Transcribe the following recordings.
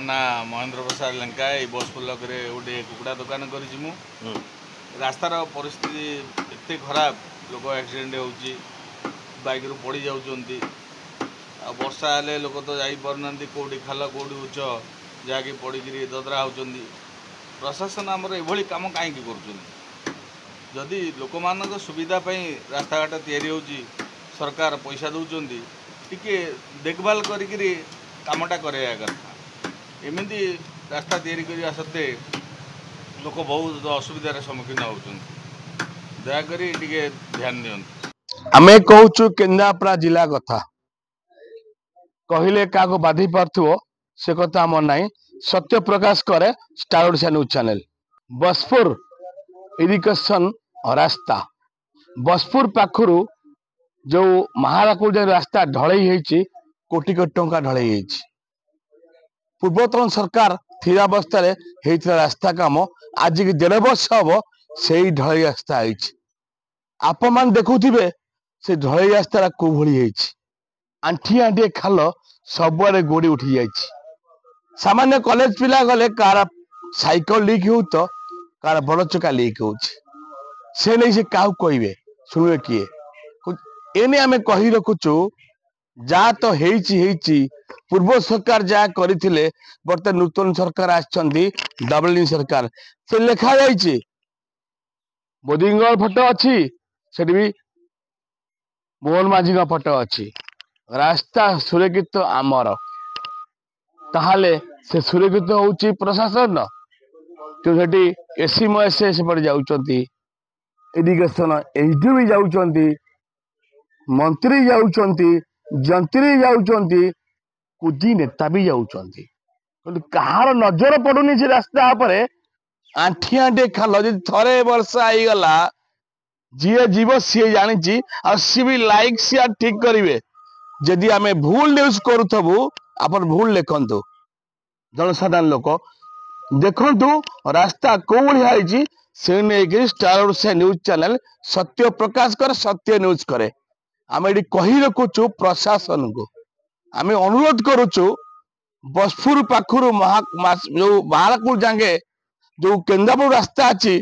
ना महेंद्र प्रसाद लंका बसपुर ब्लॉक रे गोटे कुकुड़ा दुकान कर रास्तार परिस्थिति एत खराब लोक एक्सीडेंट होची बाइक रू पड़ जाऊँच वर्षा हेले लोक तो जापार कौटी खाल कौटी उच्च जहाँकि पड़ी ददरा होती प्रशासन आमर ये कम कहीं करदी लोक मान सुविधा रास्ता घाट या सरकार पैसा दौरान टिके देखभाल करी कामटा कराया कथा एमती रास्ता या सत्वे लोक बहुत असुविधार सम्मुखीन होती दयाकोरी टिके ध्यान दियंतु। आमे कहूचु केन्द्रापड़ा जिला कथा कहले क्या बाधि पार्थ्व से कथा आम ना सत्य प्रकाश करे star Odisha news channel Baspur irrigation रास्ता बसपुर पाखु जो महाराकुल रास्ता ढलई होती कोटी कोटी टंका ढलई होती पूर्वतन सरकार थिरा अवस्था रास्ता काम आज की 1.5 वर्ष हम से ढलई रास्ता आपण मान देखुथिबे से ढलई रास्ता कोभली आंठी आंठी खाल सबुआरे गोड़ी उठी जाइछि सामान्य कॉलेज पिला गले कार साइकिल लीक हो तो कार बड़ चका लीक हो से नहीं से काहू कहबे सुनबे किए एने आमे कही रखुचु जा तो हेची पूर्व सरकार जा करथिले बर्तमान नूतन सरकार आछंदी डबल सरकार से लिखा जाइछि मोदींगर फोटो अच्छी सेठी भी मोहन माझी फोटो अच्छी रास्ता सुरक्षित आमर ताहले से सुरक्षित होउची प्रशासन तो सेठी एसी मएसए सेपटे जाउचंती इरिगेशन एचडी भी जाउचंती मंत्री जाउचंती जंत्री जाउचंती कुजी नेता भी जाउचंती कहार नजर पड़ुनी से रास्ता पर आंठी आंठी खाल जी थरे वर्षा आई गला जी जीव सी जानी सी भी लाइक शेयर ठीक करेंगे जदि आम भूल न्यूज करूँ आप भूल लिखु जनसाधारण लोक देखु रास्ता कौ भाई से नहीं स्टार ओडिशा न्यूज चैनल सत्य प्रकाश करे सत्य न्यूज करे आम ये कही रखुचु प्रशासन को आम अनुरोध करुचु बसपुर पाखु जो महाराकुल जांगे जो केन्द्रापड़ा रास्ता अच्छी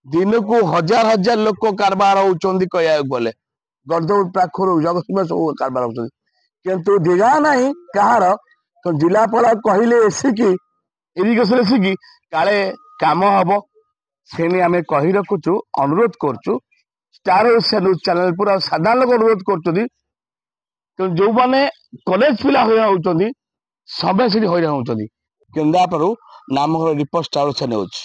दिन को हजार हजार लोक कारबार होती कह गले गरदौर पाखु जगत सब कारबार होती किंतु दिगा नहीं कहार तो जिलापाल कहले एसिकी इरिगेशन एसिकी काले काम हम से आम कही रखुचु अनुरोध करुचु स्टार ओडिशा न्यूज चैनल पूरा साधारण लोग अनुरोध कर जो मैंने कॉलेज पिला होती समय से हैरान होती केन्द्रापड़ा नाम रिपोर्ट स्टार ओडिशा न्यूज।